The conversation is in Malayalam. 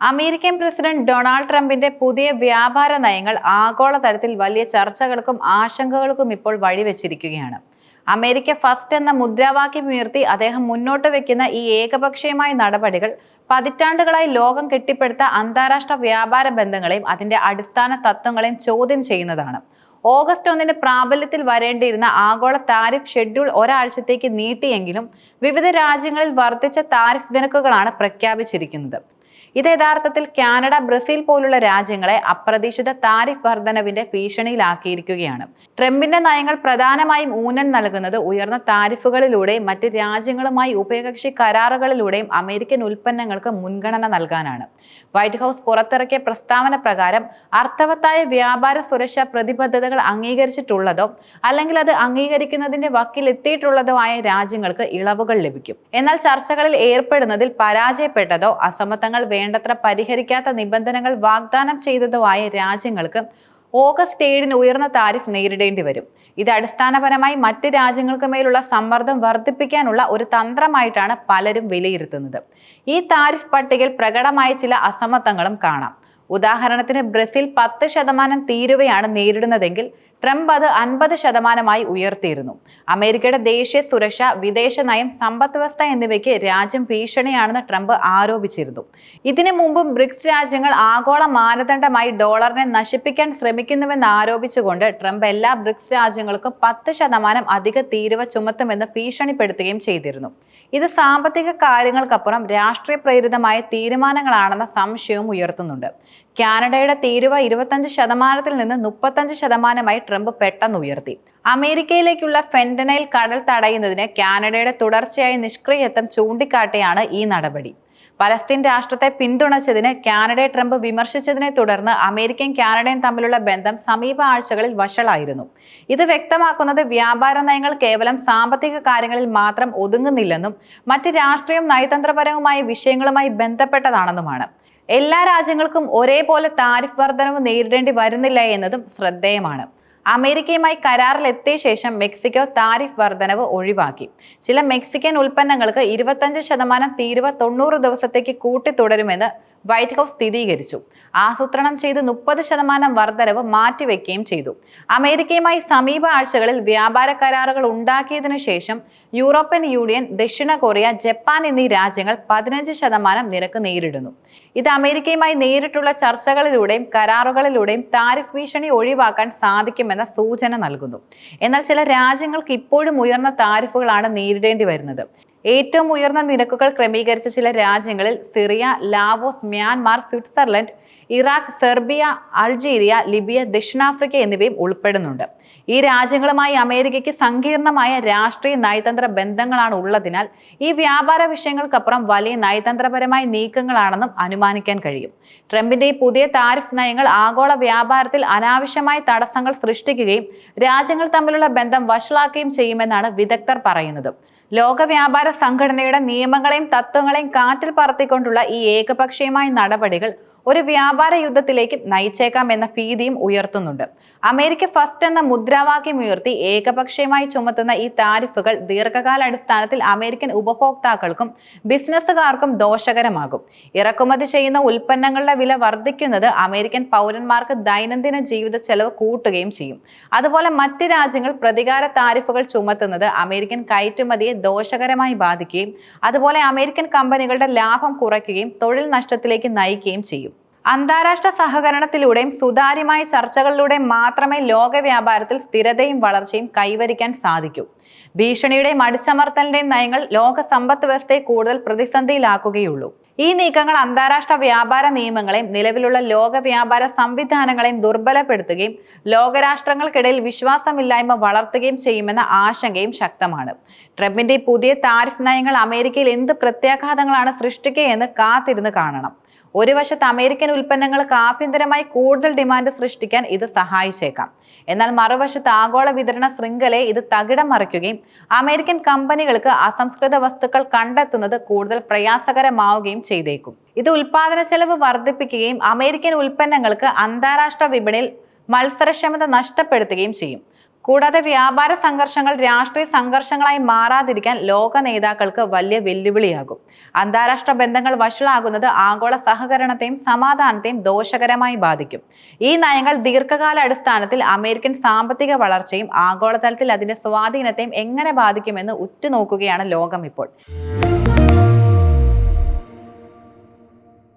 അമേരിക്കൻ പ്രസിഡന്റ് ഡൊണാൾഡ് ട്രംപിന്റെ പുതിയ വ്യാപാര നയങ്ങൾ ആഗോളതലത്തിൽ വലിയ ചർച്ചകൾക്കും ആശങ്കകൾക്കും ഇപ്പോൾ വഴിവെച്ചിരിക്കുകയാണ്. അമേരിക്ക ഫസ്റ്റ് എന്ന മുദ്രാവാക്യം ഉയർത്തി അദ്ദേഹം മുന്നോട്ട് വെക്കുന്ന ഈ ഏകപക്ഷീയമായ നടപടികൾ പതിറ്റാണ്ടുകളായി ലോകം കെട്ടിപ്പടുത്ത അന്താരാഷ്ട്ര വ്യാപാര ബന്ധങ്ങളെയും അതിന്റെ അടിസ്ഥാന തത്വങ്ങളെയും ചോദ്യം ചെയ്യുന്നതാണ്. ഓഗസ്റ്റ് 1 പ്രാബല്യത്തിൽ വരേണ്ടിയിരുന്ന ആഗോള താരിഫ് ഷെഡ്യൂൾ ഒരാഴ്ചത്തേക്ക് നീട്ടിയെങ്കിലും വിവിധ രാജ്യങ്ങളിൽ വർദ്ധിച്ച താരിഫ് നിരക്കുകളാണ് പ്രഖ്യാപിച്ചിരിക്കുന്നത്. ഇത് യഥാർത്ഥത്തിൽ കാനഡ, ബ്രസീൽ പോലുള്ള രാജ്യങ്ങളെ അപ്രതീക്ഷിത താരിഫ് വർധനവിന്റെ ഭീഷണിയിലാക്കിയിരിക്കുകയാണ്. ട്രംപിന്റെ നയങ്ങൾ പ്രധാനമായും ഊന്നൽ നൽകുന്നത് ഉയർന്ന താരിഫുകളിലൂടെയും മറ്റ് രാജ്യങ്ങളുമായി ഉഭയകക്ഷി കരാറുകളിലൂടെയും അമേരിക്കൻ ഉൽപ്പന്നങ്ങൾക്ക് മുൻഗണന നൽകാനാണ്. വൈറ്റ് ഹൗസ് പുറത്തിറക്കിയ പ്രസ്താവന പ്രകാരം അർത്ഥവത്തായ വ്യാപാര സുരക്ഷാ പ്രതിബദ്ധതകൾ അംഗീകരിച്ചിട്ടുള്ളതോ അല്ലെങ്കിൽ അത് അംഗീകരിക്കുന്നതിന്റെ വക്കിലെത്തിയിട്ടുള്ളതോ ആയ രാജ്യങ്ങൾക്ക് ഇളവുകൾ ലഭിക്കും. എന്നാൽ ചർച്ചകളിൽ ഏർപ്പെടുന്നതിൽ പരാജയപ്പെട്ടതോ അസമത്വങ്ങൾ വേണ്ടത്ര പരിഹരിക്കാത്ത നിബന്ധനകൾ വാഗ്ദാനം ചെയ്തതോ ആയ രാജ്യങ്ങൾക്ക് ഓഗസ്റ്റ് 7 ഉയർന്ന താരിഫ് നേരിടേണ്ടി വരും. ഇത് അടിസ്ഥാനപരമായി മറ്റ് രാജ്യങ്ങൾക്ക് മേലുള്ള സമ്മർദ്ദം വർദ്ധിപ്പിക്കാനുള്ള ഒരു തന്ത്രമായിട്ടാണ് പലരും വിലയിരുത്തുന്നത്. ഈ താരിഫ് പട്ടികയിൽ പ്രകടമായ ചില അസമത്വങ്ങളും കാണാം. ഉദാഹരണത്തിന് ബ്രസീൽ 10% തീരുവയാണ് നേരിടുന്നതെങ്കിൽ ട്രംപ് അത് 50% ഉയർത്തിയിരുന്നു. അമേരിക്കയുടെ ദേശീയ സുരക്ഷ, വിദേശ നയം, സമ്പദ് വ്യവസ്ഥ എന്നിവയ്ക്ക് രാജ്യം ഭീഷണിയാണെന്ന് ട്രംപ് ആരോപിച്ചിരുന്നു. ഇതിനു മുമ്പും ബ്രിക്സ് രാജ്യങ്ങൾ ആഗോള മാനദണ്ഡമായി ഡോളറിനെ നശിപ്പിക്കാൻ ശ്രമിക്കുന്നുവെന്ന് ആരോപിച്ചുകൊണ്ട് ട്രംപ് എല്ലാ ബ്രിക്സ് രാജ്യങ്ങൾക്കും 10% അധിക തീരുവ ചുമത്തുമെന്ന് ഭീഷണിപ്പെടുത്തുകയും ചെയ്തിരുന്നു. ഇത് സാമ്പത്തിക കാര്യങ്ങൾക്കപ്പുറം രാഷ്ട്രീയ പ്രേരിതമായ തീരുമാനങ്ങളാണെന്ന സംശയവും ഉയർത്തുന്നുണ്ട്. കാനഡയുടെ തീരുവ 25% നിന്ന് 35% ട്രംപ് പെട്ടെന്ന് ഉയർത്തി. അമേരിക്കയിലേക്കുള്ള ഫെന്റനൈൽ കടൽ തടയുന്നതിന് കാനഡയുടെ തുടർച്ചയായ നിഷ്ക്രിയത്വം ചൂണ്ടിക്കാട്ടിയാണ് ഈ നടപടി. പലസ്തീൻ രാഷ്ട്രത്തെ പിന്തുണച്ചതിന് കാനഡയെ ട്രംപ് വിമർശിച്ചതിനെ തുടർന്ന് അമേരിക്കയും കാനഡയും തമ്മിലുള്ള ബന്ധം സമീപ ആഴ്ചകളിൽ വഷളായിരുന്നു. ഇത് വ്യക്തമാക്കുന്നത് വ്യാപാര നയങ്ങൾ കേവലം സാമ്പത്തിക കാര്യങ്ങളിൽ മാത്രം ഒതുങ്ങുന്നില്ലെന്നും മറ്റ് രാഷ്ട്രീയവും നയതന്ത്രപരവുമായ വിഷയങ്ങളുമായി ബന്ധപ്പെട്ടതാണെന്നുമാണ്. എല്ലാ രാജ്യങ്ങൾക്കും ഒരേപോലെ താരിഫ് വർധനവ് നേരിടേണ്ടി വരുന്നില്ല എന്നതും ശ്രദ്ധേയമാണ്. അമേരിക്കയുമായി കരാറിലെത്തിയ ശേഷം മെക്സിക്കോ താരിഫ് വർധനവ് ഒഴിവാക്കി. ചില മെക്സിക്കൻ ഉൽപ്പന്നങ്ങൾക്ക് 25% തീരുവ 90 ദിവസത്തേക്ക് കൂട്ടി തുടരുമെന്ന് വൈറ്റ് ഹൗസ് സ്ഥിരീകരിച്ചു. ആസൂത്രണം ചെയ്ത് 30% വർധനവ് മാറ്റിവെക്കുകയും ചെയ്തു. അമേരിക്കയുമായി സമീപ ആഴ്ചകളിൽ വ്യാപാര കരാറുകൾ ഉണ്ടാക്കിയതിനു ശേഷം യൂറോപ്യൻ യൂണിയൻ, ദക്ഷിണ കൊറിയ, ജപ്പാൻ എന്നീ രാജ്യങ്ങൾ 15% നിരക്ക് നേരിടുന്നു. ഇത് അമേരിക്കയുമായി നേരിട്ടുള്ള ചർച്ചകളിലൂടെയും കരാറുകളിലൂടെയും താരിഫ് ഭീഷണി ഒഴിവാക്കാൻ സാധിക്കുമെന്ന സൂചന നൽകുന്നു. എന്നാൽ ചില രാജ്യങ്ങൾക്ക് ഇപ്പോഴും ഉയർന്ന താരിഫുകളാണ് നേരിടേണ്ടി വരുന്നത്. ഏറ്റവും ഉയർന്ന നിരക്കുകൾ ക്രമീകരിച്ച ചില രാജ്യങ്ങളിൽ Syria, Laos, Myanmar, Switzerland, Iraq, Serbia, Algeria, Libya, ദക്ഷിണാഫ്രിക്ക എന്നിവയും ഉൾപ്പെടുന്നുണ്ട്. ഈ രാജ്യങ്ങളുമായി അമേരിക്കയ്ക്ക് സങ്കീർണമായ രാഷ്ട്രീയ നയതന്ത്ര ബന്ധങ്ങളാണ് ഉള്ളതിനാൽ ഈ വ്യാപാര വിഷയങ്ങൾക്കപ്പുറം വലിയ നയതന്ത്രപരമായ നീക്കങ്ങളാണെന്നും അനുമാനിക്കാൻ കഴിയും. ട്രംപിന്റെ ഈ പുതിയ താരിഫ് നയങ്ങൾ ആഗോള വ്യാപാരത്തിൽ അനാവശ്യമായ തടസ്സങ്ങൾ സൃഷ്ടിക്കുകയും രാജ്യങ്ങൾ തമ്മിലുള്ള ബന്ധം വഷളാക്കുകയും ചെയ്യുമെന്നാണ് വിദഗ്ധർ പറയുന്നത്. ലോക വ്യാപാര സംഘടനയുടെ നിയമങ്ങളെയും തത്വങ്ങളെയും കാറ്റിൽ പറത്തിക്കൊണ്ടുള്ള ഈ ഏകപക്ഷീയമായ നടപടികൾ ഒരു വ്യാപാര യുദ്ധത്തിലേക്ക് നയിച്ചേക്കാം എന്ന ഭീതിയും ഉയർത്തുന്നുണ്ട്. അമേരിക്ക ഫസ്റ്റ് എന്ന മുദ്രാവാക്യം ഉയർത്തി ഏകപക്ഷീയമായി ചുമത്തുന്ന ഈ താരിഫുകൾ ദീർഘകാലാടിസ്ഥാനത്തിൽ അമേരിക്കൻ ഉപഭോക്താക്കൾക്കും ബിസിനസ്സുകാർക്കും ദോഷകരമാകും. ഇറക്കുമതി ചെയ്യുന്ന ഉൽപ്പന്നങ്ങളുടെ വില വർദ്ധിക്കുന്നത് അമേരിക്കൻ പൗരന്മാർക്ക് ദൈനംദിന ജീവിത ചെലവ് കൂട്ടുകയും ചെയ്യും. അതുപോലെ മറ്റ് രാജ്യങ്ങൾ പ്രതികാര താരിഫുകൾ ചുമത്തുന്നത് അമേരിക്കൻ കയറ്റുമതിയെ ദോഷകരമായി ബാധിക്കുകയും അതുപോലെ അമേരിക്കൻ കമ്പനികളുടെ ലാഭം കുറയ്ക്കുകയും തൊഴിൽ നഷ്ടത്തിലേക്ക് നയിക്കുകയും ചെയ്യും. അന്താരാഷ്ട്ര സഹകരണത്തിലൂടെയും സുതാര്യമായ ചർച്ചകളിലൂടെയും മാത്രമേ ലോക വ്യാപാരത്തിൽ സ്ഥിരതയും വളർച്ചയും കൈവരിക്കാൻ സാധിക്കൂ. ഭീഷണിയുടെയും അടിച്ചമർത്തലിന്റെയും നയങ്ങൾ ലോക സമ്പദ് വ്യവസ്ഥയെ കൂടുതൽ പ്രതിസന്ധിയിലാക്കുകയുള്ളൂ. ഈ നീക്കങ്ങൾ അന്താരാഷ്ട്ര വ്യാപാര നിയമങ്ങളെയും നിലവിലുള്ള ലോക വ്യാപാര സംവിധാനങ്ങളെയും ദുർബലപ്പെടുത്തുകയും ലോകരാഷ്ട്രങ്ങൾക്കിടയിൽ വിശ്വാസമില്ലായ്മ വളർത്തുകയും ചെയ്യുമെന്ന ആശങ്കയും ശക്തമാണ്. ട്രംപിന്റെ പുതിയ താരിഫ് നയങ്ങൾ അമേരിക്കയിൽ എന്ത് പ്രത്യാഘാതങ്ങളാണ് സൃഷ്ടിക്കുകയെന്ന് കാത്തിരുന്ന് കാണണം. ഒരു വശത്ത് അമേരിക്കൻ ഉൽപ്പന്നങ്ങൾക്ക് ആഭ്യന്തരമായി കൂടുതൽ ഡിമാൻഡ് സൃഷ്ടിക്കാൻ ഇത് സഹായിച്ചേക്കാം. എന്നാൽ മറുവശത്ത് ആഗോള വിതരണ ശൃംഖലയെ ഇത് തകിടം മറിക്കുകയും അമേരിക്കൻ കമ്പനികൾക്ക് അസംസ്കൃത വസ്തുക്കൾ കണ്ടെത്തുന്നത് കൂടുതൽ പ്രയാസകരമാവുകയും ചെയ്തേക്കും. ഇത് ഉൽപാദന ചെലവ് വർദ്ധിപ്പിക്കുകയും അമേരിക്കൻ ഉൽപ്പന്നങ്ങൾക്ക് അന്താരാഷ്ട്ര വിപണിയിൽ മത്സരക്ഷമത നഷ്ടപ്പെടുത്തുകയും ചെയ്യും. കൂടാതെ വ്യാപാര സംഘർഷങ്ങൾ രാഷ്ട്രീയ സംഘർഷങ്ങളായി മാറാതിരിക്കാൻ ലോക നേതാക്കൾക്ക് വലിയ വെല്ലുവിളിയാകും. അന്താരാഷ്ട്ര ബന്ധങ്ങൾ വഷളാകുന്നത് ആഗോള സഹകരണത്തെയും സമാധാനത്തെയും ദോഷകരമായി ബാധിക്കും. ഈ നയങ്ങൾ ദീർഘകാല അടിസ്ഥാനത്തിൽ അമേരിക്കൻ സാമ്പത്തിക വളർച്ചയും ആഗോളതലത്തിൽ അതിന്റെ സ്വാധീനത്തെയും എങ്ങനെ ബാധിക്കുമെന്ന് ഉറ്റുനോക്കുകയാണ് ലോകം ഇപ്പോൾ.